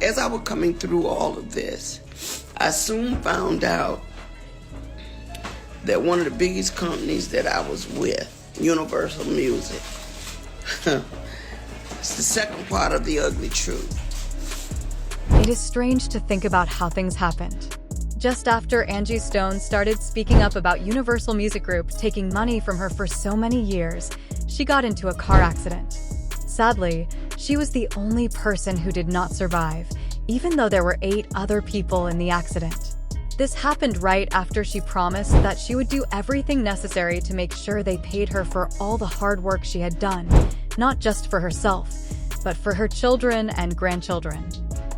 as I was coming through all of this, I soon found out that one of the biggest companies that I was with, Universal Music, it's the second part of the ugly truth. It is strange to think about how things happened. Just after Angie Stone started speaking up about Universal Music Group taking money from her for so many years, she got into a car accident. Sadly, she was the only person who did not survive, even though there were 8 other people in the accident. This happened right after she promised that she would do everything necessary to make sure they paid her for all the hard work she had done, not just for herself, but for her children and grandchildren.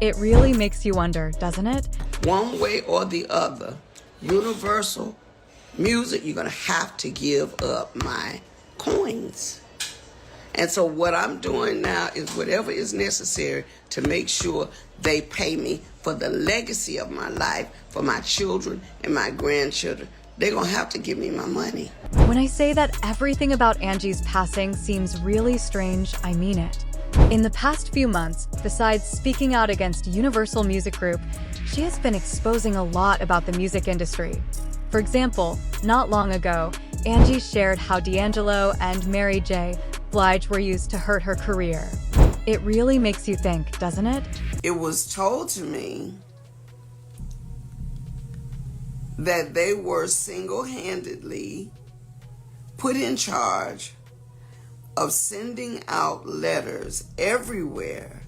It really makes you wonder, doesn't it? One way or the other, Universal Music, you're going to have to give up my coins. And so what I'm doing now is whatever is necessary to make sure they pay me for the legacy of my life, for my children and my grandchildren. They're going to have to give me my money. When I say that everything about Angie's passing seems really strange, I mean it. In the past few months, besides speaking out against Universal Music Group, she has been exposing a lot about the music industry. For example, not long ago, Angie shared how D'Angelo and Mary J. Blige were used to hurt her career. It really makes you think, doesn't it? It was told to me that they were single-handedly put in charge of sending out letters everywhere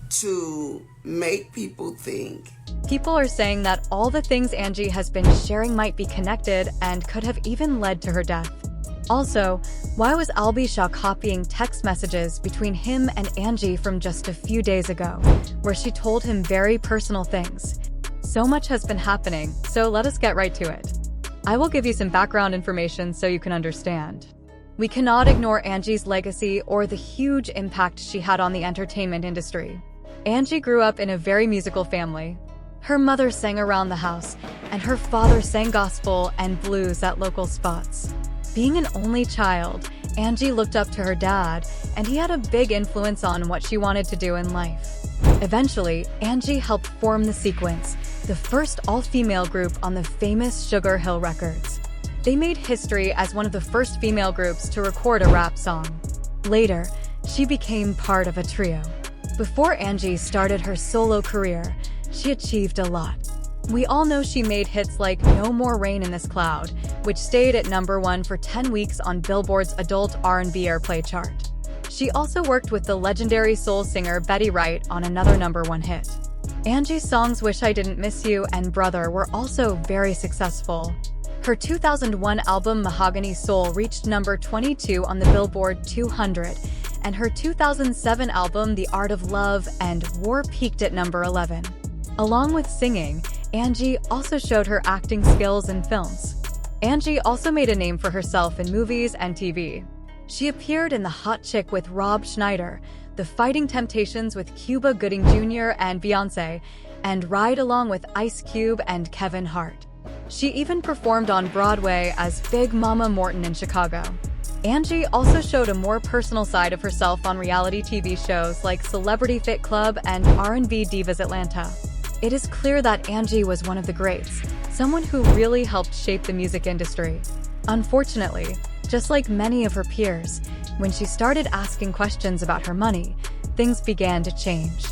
to make people think. People are saying that all the things Angie has been sharing might be connected and could have even led to her death. Also, why was Blige copying text messages between him and Angie from just a few days ago, where she told him very personal things? So much has been happening, so let us get right to it. I will give you some background information so you can understand. We cannot ignore Angie's legacy or the huge impact she had on the entertainment industry. Angie grew up in a very musical family. Her mother sang around the house, and her father sang gospel and blues at local spots. Being an only child, Angie looked up to her dad, and he had a big influence on what she wanted to do in life. Eventually, Angie helped form The Sequence, the first all-female group on the famous Sugar Hill Records. They made history as one of the first female groups to record a rap song. Later, she became part of a trio. Before Angie started her solo career, she achieved a lot. We all know she made hits like No More Rain in This Cloud, which stayed at #1 for 10 weeks on Billboard's adult R&B airplay chart. She also worked with the legendary soul singer Betty Wright on another #1 hit. Angie's songs Wish I Didn't Miss You and Brother were also very successful. Her 2001 album Mahogany Soul reached #22 on the Billboard 200, and her 2007 album The Art of Love and War peaked at #11. Along with singing, Angie also showed her acting skills in films. Angie also made a name for herself in movies and TV. She appeared in The Hot Chick with Rob Schneider, The Fighting Temptations with Cuba Gooding Jr. and Beyoncé, and Ride Along with Ice Cube and Kevin Hart. She even performed on Broadway as Big Mama Morton in Chicago. Angie also showed a more personal side of herself on reality TV shows like Celebrity Fit Club and R&B Divas Atlanta. It is clear that Angie was one of the greats, someone who really helped shape the music industry. Unfortunately, just like many of her peers, when she started asking questions about her money, things began to change.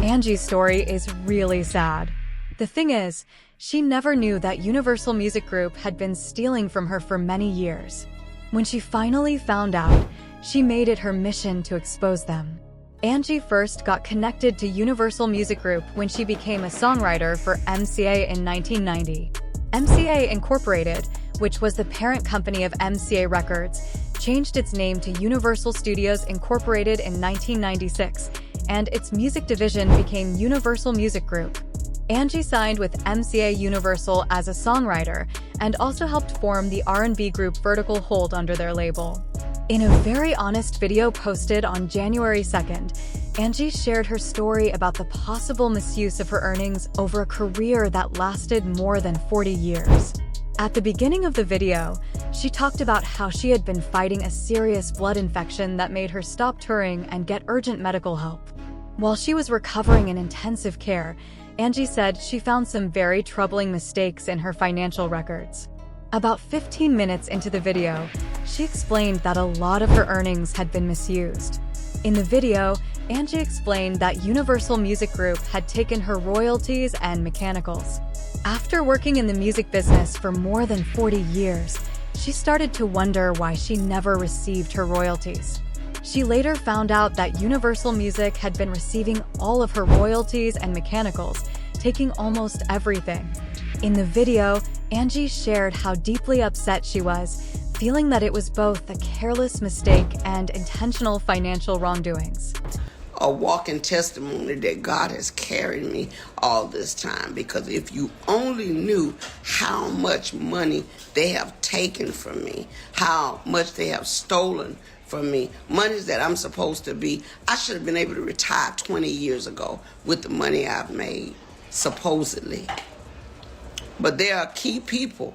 Angie's story is really sad. The thing is, she never knew that Universal Music Group had been stealing from her for many years. When she finally found out, she made it her mission to expose them. Angie first got connected to Universal Music Group when she became a songwriter for MCA in 1990. MCA Incorporated, which was the parent company of MCA Records, changed its name to Universal Studios Incorporated in 1996, and its music division became Universal Music Group. Angie signed with MCA Universal as a songwriter and also helped form the R&B group Vertical Hold under their label. In a very honest video posted on January 2nd, Angie shared her story about the possible misuse of her earnings over a career that lasted more than 40 years. At the beginning of the video, she talked about how she had been fighting a serious blood infection that made her stop touring and get urgent medical help. While she was recovering in intensive care, Angie said she found some very troubling mistakes in her financial records. About 15 minutes into the video, she explained that a lot of her earnings had been misused. In the video, Angie explained that Universal Music Group had taken her royalties and mechanicals. After working in the music business for more than 40 years, she started to wonder why she never received her royalties. She later found out that Universal Music had been receiving all of her royalties and mechanicals, taking almost everything. In the video, Angie shared how deeply upset she was, feeling that it was both a careless mistake and intentional financial wrongdoings. A walking testimony that God has carried me all this time, because if you only knew how much money they have taken from me, how much they have stolen from me, monies that I'm supposed to be, I should have been able to retire 20 years ago with the money I've made, supposedly. But there are key people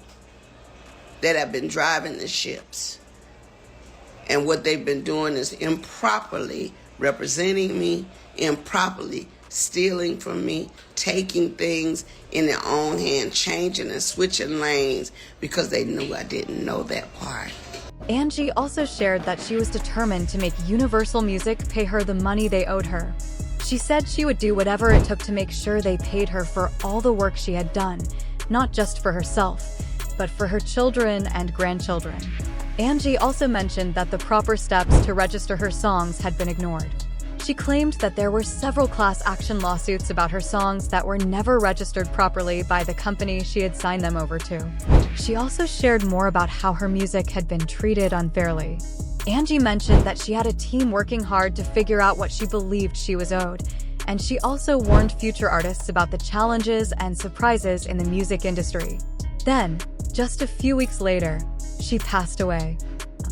that have been driving the ships. And what they've been doing is improperly representing me, improperly stealing from me, taking things in their own hand, changing and switching lanes because they knew I didn't know that part. Angie also shared that she was determined to make Universal Music pay her the money they owed her. She said she would do whatever it took to make sure they paid her for all the work she had done, not just for herself, but for her children and grandchildren. Angie also mentioned that the proper steps to register her songs had been ignored. She claimed that there were several class action lawsuits about her songs that were never registered properly by the company she had signed them over to. She also shared more about how her music had been treated unfairly. Angie mentioned that she had a team working hard to figure out what she believed she was owed, and she also warned future artists about the challenges and surprises in the music industry. Then, just a few weeks later, she passed away.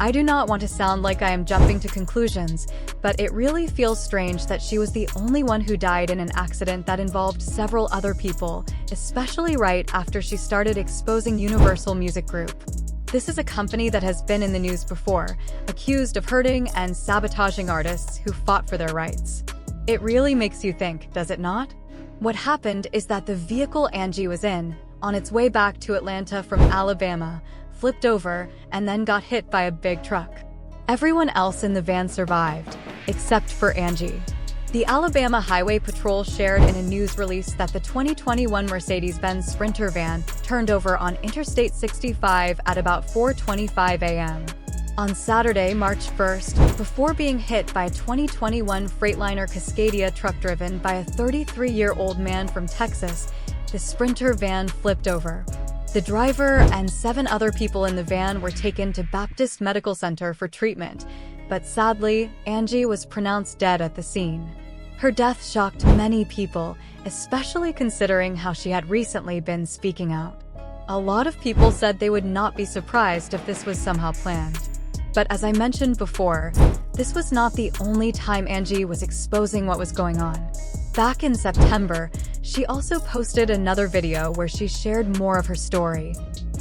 I do not want to sound like I am jumping to conclusions, but it really feels strange that she was the only one who died in an accident that involved several other people, especially right after she started exposing Universal Music Group. This is a company that has been in the news before, accused of hurting and sabotaging artists who fought for their rights. It really makes you think, does it not? What happened is that the vehicle Angie was in, on its way back to Atlanta from Alabama, flipped over and then got hit by a big truck. Everyone else in the van survived, except for Angie. The Alabama Highway Patrol shared in a news release that the 2021 Mercedes-Benz Sprinter van turned over on Interstate 65 at about 4:25 a.m. On Saturday, March 1st, before being hit by a 2021 Freightliner Cascadia truck driven by a 33-year-old man from Texas, the Sprinter van flipped over. The driver and 7 other people in the van were taken to Baptist Medical Center for treatment, but sadly, Angie was pronounced dead at the scene. Her death shocked many people, especially considering how she had recently been speaking out. A lot of people said they would not be surprised if this was somehow planned. But as I mentioned before, this was not the only time Angie was exposing what was going on. Back in September, she also posted another video where she shared more of her story.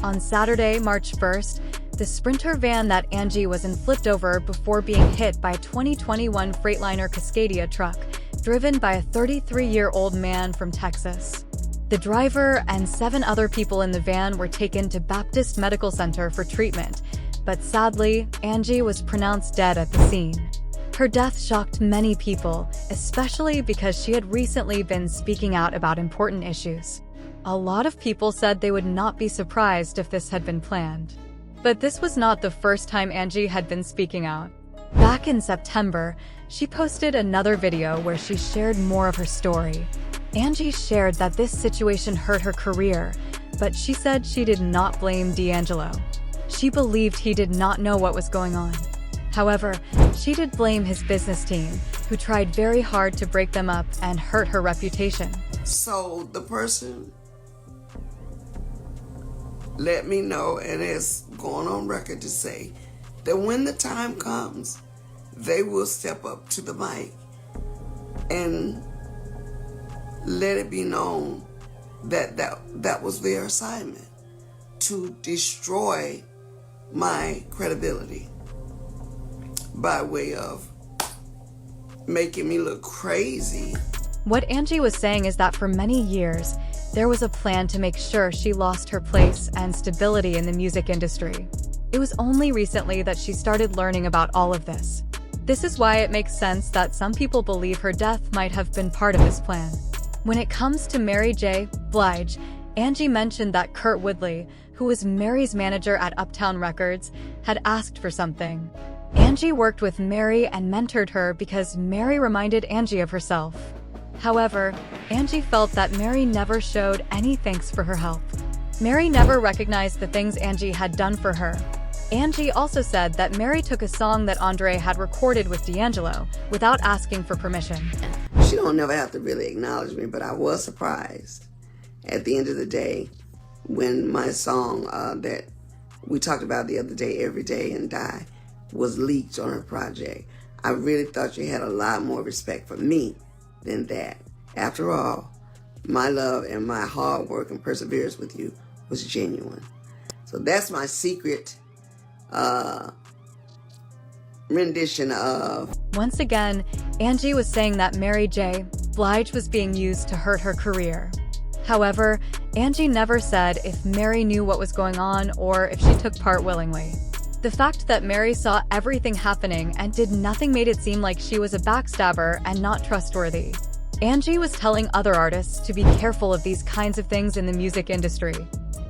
On Saturday, March 1st, the Sprinter van that Angie was in flipped over before being hit by a 2021 Freightliner Cascadia truck, driven by a 33-year-old man from Texas. The driver and 7 other people in the van were taken to Baptist Medical Center for treatment, but sadly, Angie was pronounced dead at the scene. Her death shocked many people, especially because she had recently been speaking out about important issues. A lot of people said they would not be surprised if this had been planned. But this was not the first time Angie had been speaking out. Back in September, she posted another video where she shared more of her story. Angie shared that this situation hurt her career, but she said she did not blame D'Angelo. She believed he did not know what was going on. However, she did blame his business team, who tried very hard to break them up and hurt her reputation. So the person let me know, and is going on record to say that when the time comes, they will step up to the mic and let it be known that that was their assignment, to destroy my credibility by way of making me look crazy. What Angie was saying is that for many years, there was a plan to make sure she lost her place and stability in the music industry. It was only recently that she started learning about all of this. This is why it makes sense that some people believe her death might have been part of this plan. When it comes to Mary J. Blige, Angie mentioned that Kurt Woodley, who was Mary's manager at Uptown Records, had asked for something. Angie worked with Mary and mentored her because Mary reminded Angie of herself. However, Angie felt that Mary never showed any thanks for her help. Mary never recognized the things Angie had done for her. Angie also said that Mary took a song that Andre had recorded with D'Angelo without asking for permission. She don't never have to really acknowledge me, but I was surprised at the end of the day when my song that we talked about the other day, Every Day and Die, was leaked on her project. I really thought she had a lot more respect for me than that. After all, my love and my hard work and perseverance with you was genuine. So that's my secret rendition of. Once again, Angie was saying that Mary J. Blige was being used to hurt her career. However, Angie never said if Mary knew what was going on or if she took part willingly. The fact that Mary saw everything happening and did nothing made it seem like she was a backstabber and not trustworthy. Angie was telling other artists to be careful of these kinds of things in the music industry.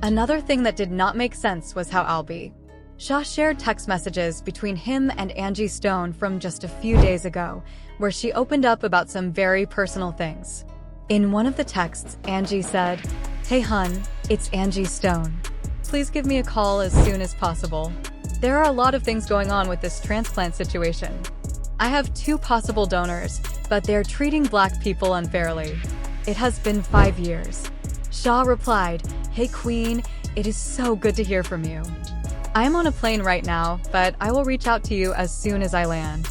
Another thing that did not make sense was how Albie Shaw shared text messages between him and Angie Stone from just a few days ago, where she opened up about some very personal things. In one of the texts, Angie said, "Hey hun, it's Angie Stone. Please give me a call as soon as possible. There are a lot of things going on with this transplant situation. I have 2 possible donors, but they're treating Black people unfairly. It has been 5 years." Shaw replied, "Hey Queen, it is so good to hear from you. I am on a plane right now, but I will reach out to you as soon as I land."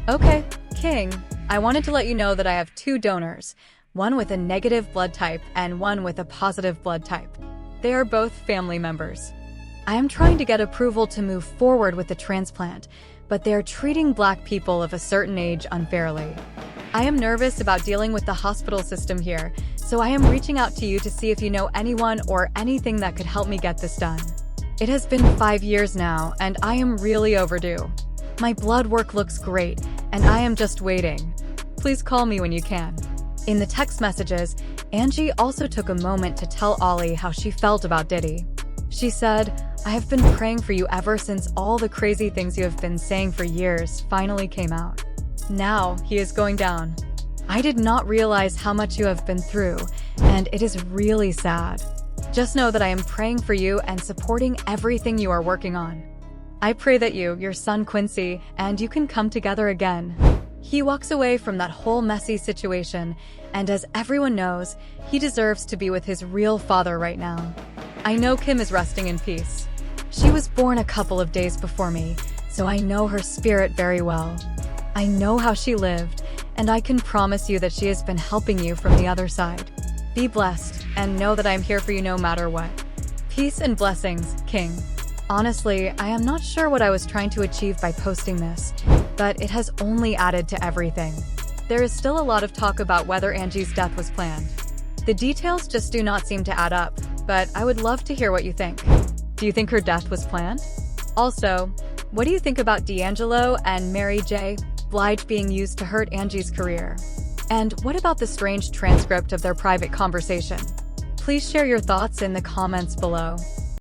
Okay, King, I wanted to let you know that I have 2 donors, one with a negative blood type and one with a positive blood type. They are both family members. I am trying to get approval to move forward with the transplant, but they are treating Black people of a certain age unfairly. I am nervous about dealing with the hospital system here, so I am reaching out to you to see if you know anyone or anything that could help me get this done. It has been 5 years now, and I am really overdue. My blood work looks great, and I am just waiting. Please call me when you can. In the text messages, Angie also took a moment to tell Ollie how she felt about Diddy. She said, "I have been praying for you ever since all the crazy things you have been saying for years finally came out. Now he is going down. I did not realize how much you have been through, and it is really sad. Just know that I am praying for you and supporting everything you are working on. I pray that you, your son Quincy, and you can come together again." He walks away from that whole messy situation, and as everyone knows, he deserves to be with his real father right now. I know Kim is resting in peace. She was born a couple of days before me, so I know her spirit very well. I know how she lived, and I can promise you that she has been helping you from the other side. Be blessed, and know that I am here for you no matter what. Peace and blessings, King. Honestly, I am not sure what I was trying to achieve by posting this, but it has only added to everything. There is still a lot of talk about whether Angie's death was planned. The details just do not seem to add up, but I would love to hear what you think. Do you think her death was planned? Also, what do you think about D'Angelo and Mary J. Blige being used to hurt Angie's career? And what about the strange transcript of their private conversation? Please share your thoughts in the comments below.